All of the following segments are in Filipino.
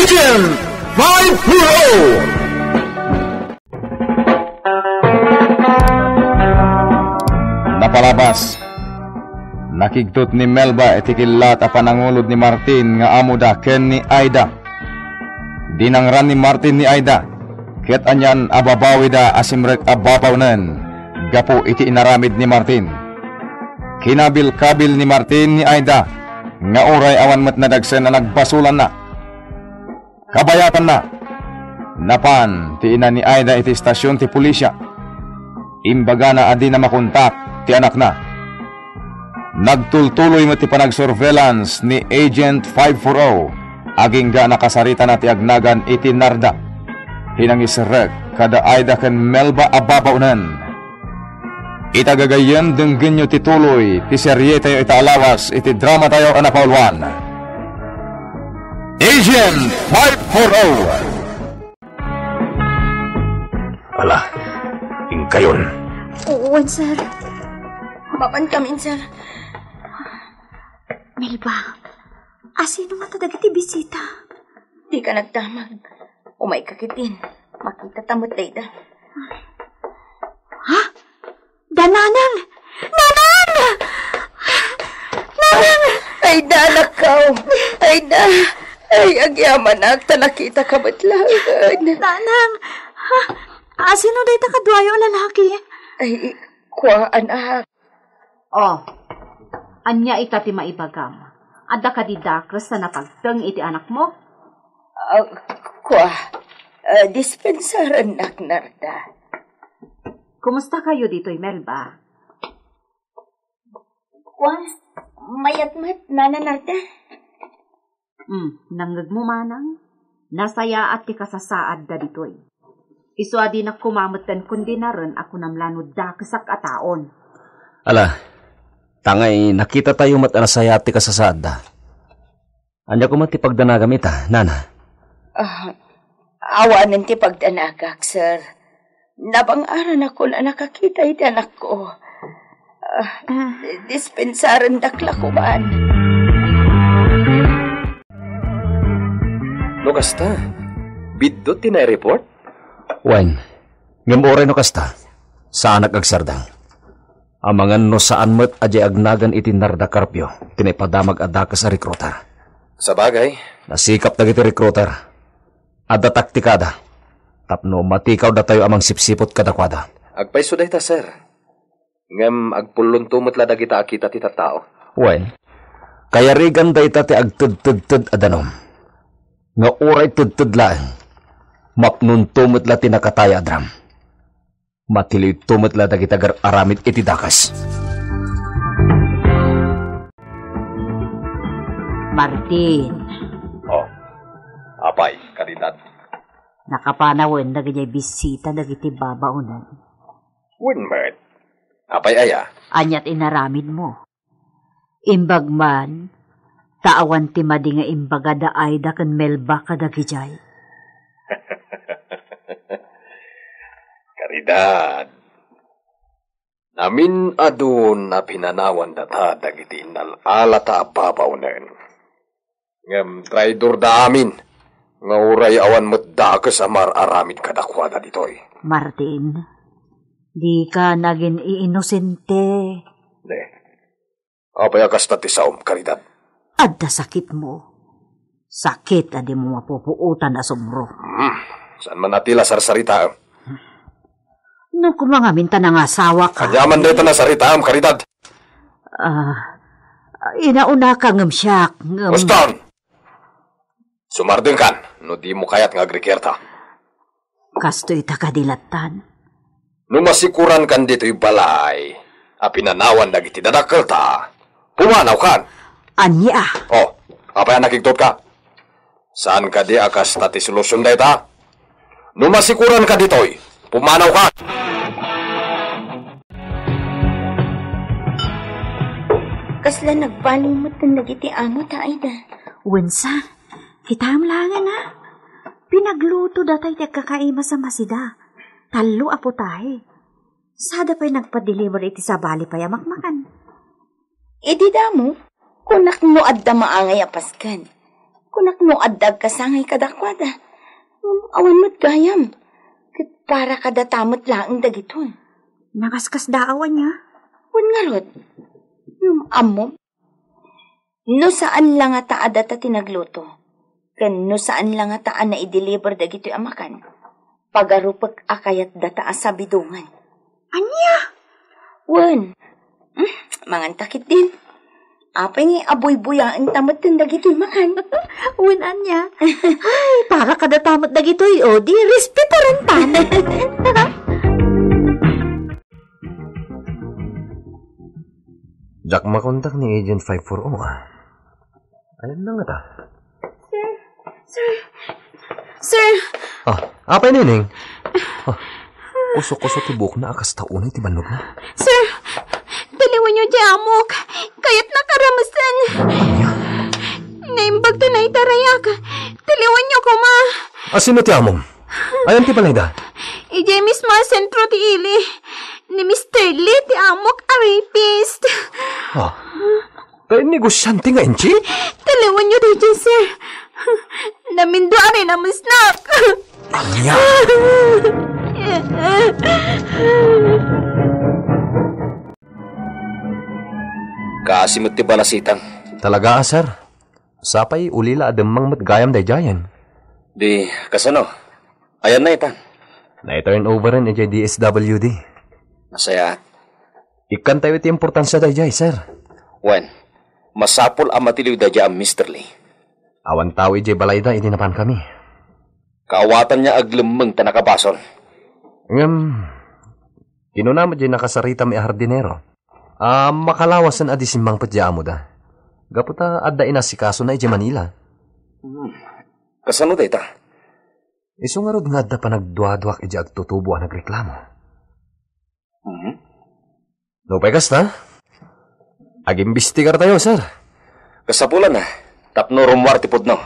Agent 540! Napalabas. Nakigtot ni Melba etikilat a panangulod ni Martin nga amuda ken ni Aida. Dinangran ni Martin ni Aida. Ket anyan ababawi da asimrek ababawnen. Gapo iti inaramid ni Martin. Kinabil-kabil ni Martin ni Aida. Nga oray awan met na dagsen na nagbasulan na. Kabayatan na. Napan ti ina ni Aida iti istasyon ti pulisya. Imbaga na adi na makontak ti anak na. Nagtultuloy mo ti panag-surveillance ni Agent 540 aging ga nakasarita na ti agnagan iti Narda. Hinangisrek kada Aida ken Melba ababawnen. Itagagayen denggen nyo ti tuloy ti serye tayo itaalawas iti drama tayo anapaulwan. Agent 540. Ala, ingkayon. Oo, sir. Mapan kami, sir. Melba, asino nga tadag iti bisita? Di ka nagdamag. Umay kakitin. Makita tamot dayda. Ha? Dananang! Nanang! Nanang! Ay, danak ka. Ay, da. Ay, agyaman nakita ka batlagan. Nanang! Ha? Asino dayta kadwayo lalaki? Ay, kwa, anak. Oh, anya ita ti maibagam. Adda ka didakres na napagteng iti anak mo? Dispensaran nak Narda. Kumusta kayo dito'y Melba? Kwa, mayat-mat, Nana Narda. Nanggag mo manang? Nasaya at ti kasasaad da dito'y. Iswa di na kumamatan kundi na rin ako namlanod da kasak ataon. Ala, tangay nakita tayo matanasaya at ti kasasaad da. Anya ko mati pagdanagamit Nana? Awanan ti pagdanagak, sir. Nabang-aran ako na nakakita iti anak ko. Dispensaran dakla ko man. No kasta? Bidot ti na-report? Wen, ngem oray no kasta. Saan nagagsardang? Amangan no saan met ajay agnagan iti Narda Carpio. Tinaipadamag adaka sa rekruter. Sa bagay. Nasikap na iti rekruter. Adda taktikada. Tapno matikaw da tayo amang sipsipot kadakwada. Agpaiso day ta, sir. Ngem agpulon tumot la dagita akita ti tattao. Wen, kaya rigan da ita ti agtud-tud-tud adanom. Nga oray tud-tud laeng. Mapnun tumot la tinakataya adram. Matili tumot la dagita aramid iti dakas. Martin. Oh, apay, kalidad. Nakapanawin na ganyay bisita na giti babaunan. Winmert. Apay aya. Anyat inaramid mo. Imbag man, taawan ti madi nga imbaga da Aida kan Melba kadagijay. Karidad. Namin adun na pinanawan data dagiti inalala babaunan. Ngem traidor da amin. Nga uray awan matdakas amar aramid kadakwada ditoy. Martin, di ka naging iinosente. Ne, apay akasta ti saom, Karidad. Adda sakit mo. Sakit adi mo mapupuutan asumro. Saan man natila sarsarita? No kumangaminta ng asawa ka. Kanyaman dito na saritaam, Karidad. Inauna ka ngam siyak. Boston! Sumardin kan, no di mo kayat nga agrikerta. Kasto'y takadilatan. No masikuran kan dito'y balay, apinanawan dagiti dadakelta, pumanaw kan. Anya? Oh, apa yang nakiktot ka? Saan ka di akas tati solusyon da ita? No masikuran ka dito'y, pumanaw ka. Kasla nagbalimot ng nagiti amo ta, Aida. Wensa? Kitam langan na. Pinagluto datay ti kakaima sa masida. Talo apo tayo. Sada pa'y nagpa-deliver iti sa bali pa'y makmakan. E di damo, kunak mo adda maangay apaskan. Kunak no addag kasangay kadakwada. Awan mo't gayam. Kat para kadatamot laang dagitoy. Nakaskas daawan niya. Wan nga rod. Yung amo. No saan lang nga taada ta tinagluto. Kan no saan lang nga taan na i-deliver dagitoy amakan. Pagarupag akayat data asabidungan. Anya? Wan. Mangan takit din. Apay nga aboy-buyaan tamad ng dagitoy makan. Wan, Anya. Ay, para kadatamot na gito'y, o di, respetaran tan. Jack, makontak ni Agent 540. Ayun na nga ta. Sir! Apay nining? Kusok-kusok tibok na akas taunay tibanog na. Sir! Daliwan niyo di amok. Kaya't nakaramasan. Anya? Naimbag to na itarayak. Daliwan niyo ko, ma. Sino ti amom? Ayan ti balayda? Ijay mismo ang sentro ti ili. Ni Mr. Lee ti amok a rapist. Kaya negosyante nga, Enchi? Daliwan niyo di sir. Namindo ari na musnak. Anya? Kaasimot ti balasitan. Talaga, sir. Sapay ulila adamang matgayam dayjayan. Di, kasano? Ayan na itan. Na-turn over rin ijay DSWD. Masaya. Ikan tayo iti importansya dayjay, sir. Wen, masapol ang matiliw da dyan, Mr. Lee. Awan tao ijay balayda, itinapan kami. Kaawatan niya aglemeng tanakabasol. Kinunamad jay nakasarita may hardinero. Makalawasan adisimbang padya mo da. Gaputa adda inasikaso na ijay Manila. Kasano da ita? Iso nga rod nga adda pa nagduadwak ijay agtutubo ang nagreklamo. No pay kasta? Agimbistigar tayo, sir. Kasapulan na. Tapno rumwar tipod no.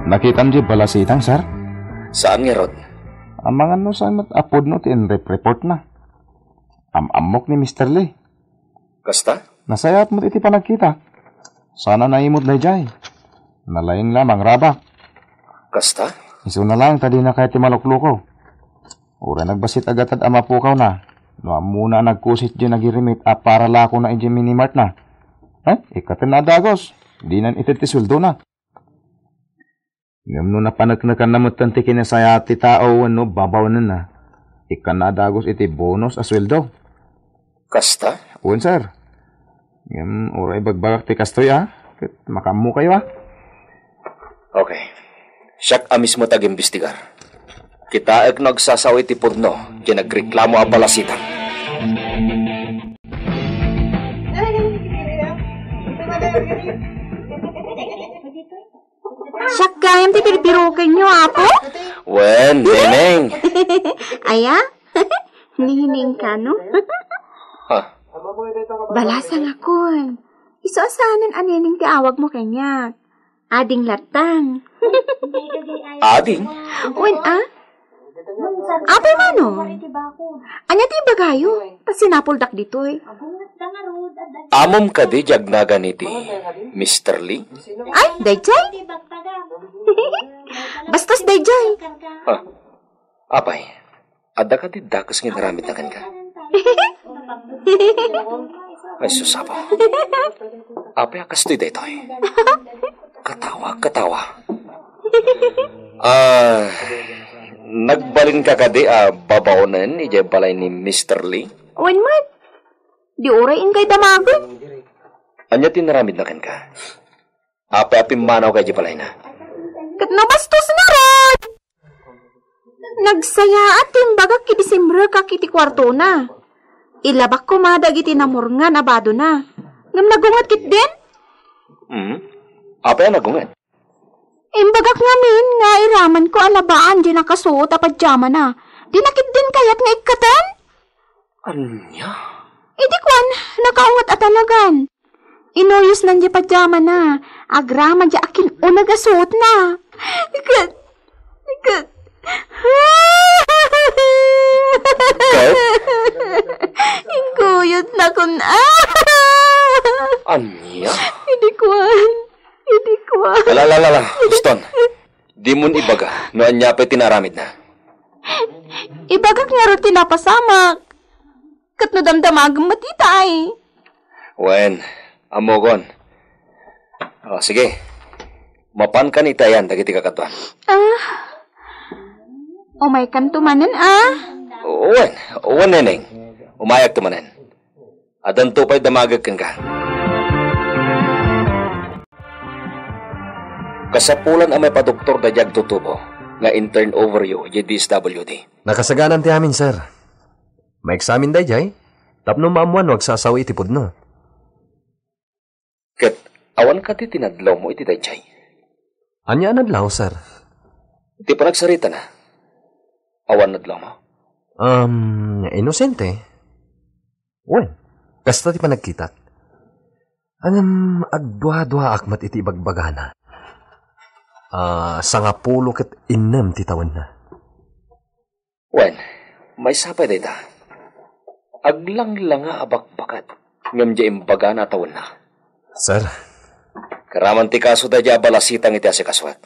Nakitam di balasitang, sir? Saan nga, Rod? Ang mga no sa apod no ti report na. Amok ni Mr. Lee. Kasta? Nasayat mo iti panagkita. Sana naimod na jay. Nalaing lamang raba. Kasta? Iso na lang tadi na kahit malukluko. Ura nagbasit agatad amapukaw na. No muna nagkusit dyan nagirimit para lako na iti minimart na. Ikatin na dagos. Di nan ititisweldo na. Ngam no napanagnakan na mutanti kinasaya ti tao babaw na. Ikan na dagos iti bonus asweldo. Kasta? Uwan, sir. Ngam oray bagbagak ti kastoy makamu kayo Okay. Siyak amis mo tag-imbestigar. Kita ag nagsasawi ti podno, kaya nagreklamo ang balasitan. Siyak gayam ti pirpirukin niyo, apo? Wen, neneng. Aya? Nihining ka, no? Balasang akon. Iso asanan anening ti awag mo kanya. Ading latang. Ading? Wen, Apay mano? Anya ti bagayo? Pasinapuldak ditoy. Amom ka di jagna ganiti, Mr. Lee? Ay, dayjay? Bastos dayjay. Apay, ada ka di dakas nga naramit na kan ka? Ay, susapa. Apay, akastoy daytoy. Katawa. Nagbalin ka kadi babaonan ni balay ni Mr. Lee? Wen man, di orayin kay damagon. Anya tinaramid na kan ka? Api manaw kay balay na? Kat nabastos na ron! Nagsaya at timbagak ki Disembre ka kiti kwarto na. Ilabak ko madag iti namor nga nabado na. Ngam nagungat kit din? Api nagungat? Imbagak ngamin nga iraman ko alabaan di nakasuot a pajama na. Dinakit din kayat nga ikatan? Anya? Idi kwan, nakaungat at talagan. Inoyos nan di pajama na. Agrama di akin unagasuot na. Ikat. Ingkuyot na kun Anya? Hindi kuan. Alalala, Ston. Di mo ibaga, no anya pa tinaramid na. Ibagak nga rin tinapasamak. Kat no damdamag matita ay. Wen, amogon. O, sige. Mapan ka ni Tayan, dagiti kakatuan. Umay kan tumanan Wen, neneng. Umayag tumanen. Adan tupay damagag ka. Kasapulan ang may padoktor da jag tutubo nga intern overview DSWD. Nakasaganan ti amin, sir. May eksamin day, jay. Tapno maamuan, wag sasawi itipod no. Ket, awan ka ti tinadlaw mo iti dayjay. Anya nadlaw, sir? Iti pa nagsarita na. Awan nadlaw mo. Inosente. Wen, kasta ti pa nagkitat. Agdwa-dwa akmat iti bagbagana. 10 ket 6 ti tawen na. Wen, may sapay day ta. Aglang nga abakbakat. Ngam di imbaga na taon na. Sir? Karaman ti kaso da di abalasitang iti asikaswat.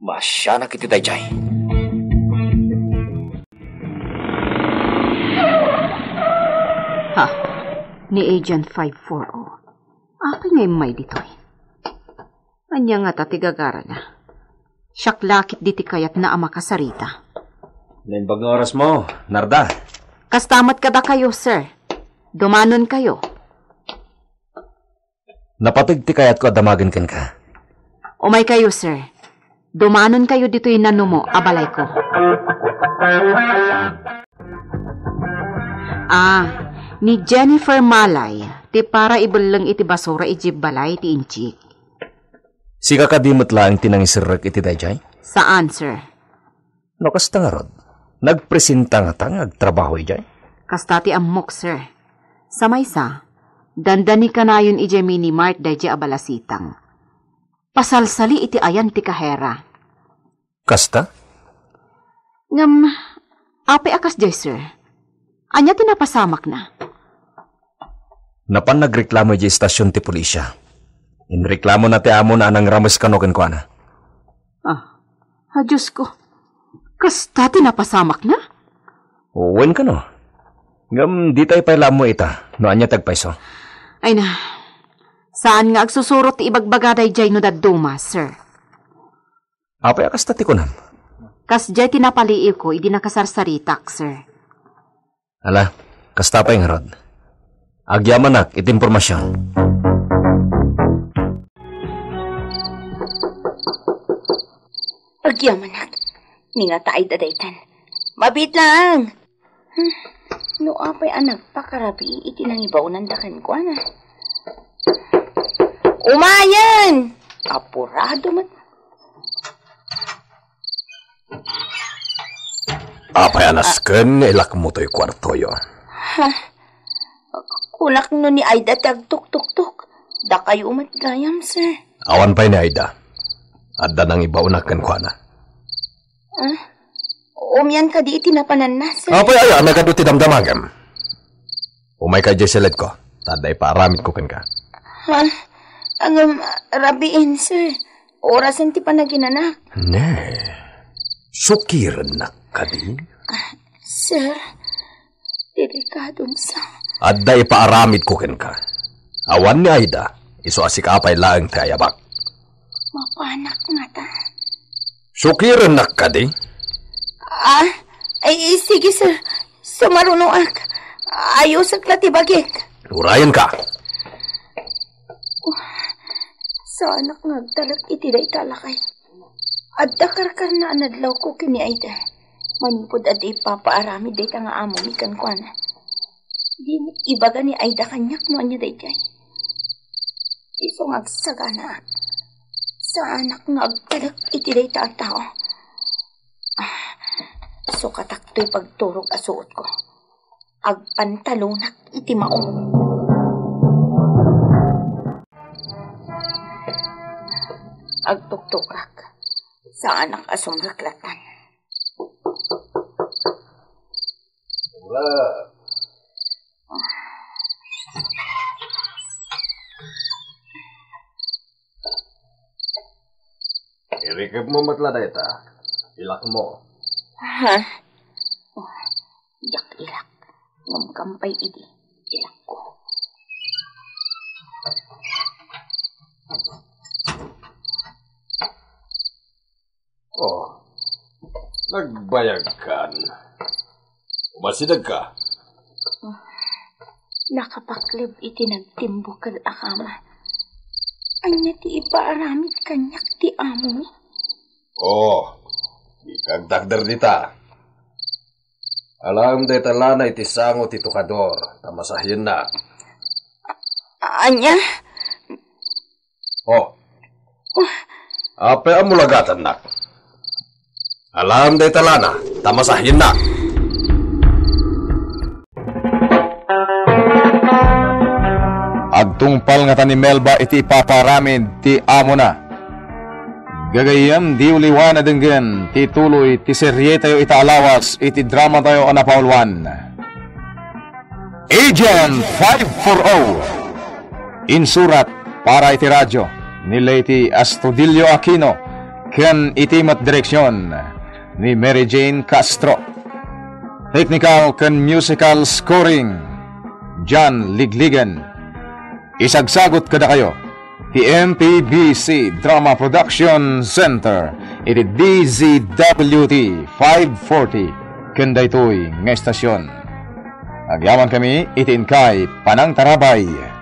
Masyanak iti dayjay. Ha, ni Agent 540. Akin ngay may ditoy. Anya nga tatigagara na. Siyaklakit diti kayat na ama kasarita. Naimbag nga oras mo, Narda. Kastamat ka ba kayo, sir? Dumanon kayo. Napatig ti kayat ko adamagan ken ka. Umay kayo, sir. Dumanon kayo dito'y nano mo, abalay ko. Ni Jennifer Malay, ti para ibalang iti basura iti balay ti inchik. Sika kadimot lang tinangisirek iti dayjay? Saan, sir? No, kasta nga rod. Nagpresenta nga tang agtrabaho ijay? Kasta ti amok, sir. Sa maysa, dandani ka na yun ije mini-mart dayjay abalasitang. Pasalsali iti ayan ti kahera. Kasta? Ngam, ape akas jay, sir. Anya tinapasamak na. Napan nagreklamo iji istasyon ti pulisya. Inreklamo na ti amo na anang ramos kanoken ko na. Diyos ko. Kasta tinapasamak na? Uwen ka no. Ngam di tayo pailam mo ita. No anya tagpaiso. Ay na. Saan nga agsusurot ti ibagbagaday jay no daduma, sir? Apay akas tati ko nam. Kas jay tinapaliiw ko, idi nakasarsaritak, sir. Ala, kasta pa yung rod. Agyamanak, iti impormasyon. Agyamanak, ninga taay dadaytan. Mabit lang! No apay anak pakarabi, iti nang ibaw nandakan ko, ana. Umayan! Apurado mat. Apay anas ken, ilak mo to'y kwarto yo. Kulak no ni Aida tagtuk-tuk-tuk. Da kayo umatgayam, sir. Awan pa'y ni Aida. Adda nang ibaunakan ko na. Umyan ka di itinapanan na, sir. Apay ay, nagado ti damdamagam. Umay ka dyan silid ko. Taday pa aramit ko ken ka. Rabiin, sir. Orasan ti panaginanak. Ne, sukiran na ka di. Sir, delikadon sa... Adda ipaaramid ko ken ka. Awan ni Aida, iso asik apay laang tayabak. Mapanak nga ta. Sukiran na ka di. Ay, sige, sir. Sumarunong ak. Ayos ak latibagik. Urayan ka. Sa anak nga agtalak itiday talakay. Adda karkar na anadlaw ko kini Aida. Manipod adi papaarami day nga amo ni kankwana. Di ibaga ni Aida kanyak mo anya day jay. Isong agsagana. Sa anak nga agtalak itiday tao. So katakto'y pagturog asuot ko. Agpantalonak iti maong. Agtuktukak. Sa anak asumraklatan. Irikip mo matla dayta. Ilak mo. Ha? Oh, yak ilak. Ngam kampay idi. Ilak ko. Oh, nagbayag kan. Umasidag ka. Nakapaklib iti nagtimbo kal akama. Anya ti ipaaramid kanyak ti amo. Oh, ikagdagdar dita. Alam day talana iti sango ti tukador. Tamasahyan na. Anya? Oh, ape ang mulagatan na. Alam day talana. Tamasahyan na. Agtungpal nga ta ni Melba iti paparamid ti amo na. Gagayam di uliwan na denggen ti tuloy ti serye tayo itaalawas iti drama tayo anapaulwan. Agent 540 insurat para iti radyo ni Lady Astudillo Aquino ken iti mat direksyon ni Mary Jane Castro. Technical ken musical scoring John Ligligan. Isagsagot kada kayo ti MPBC Drama Production Center iti DZWT 540 ken daytoy nga estasyon. Agyaman kami iti inkay Panang Tarabay.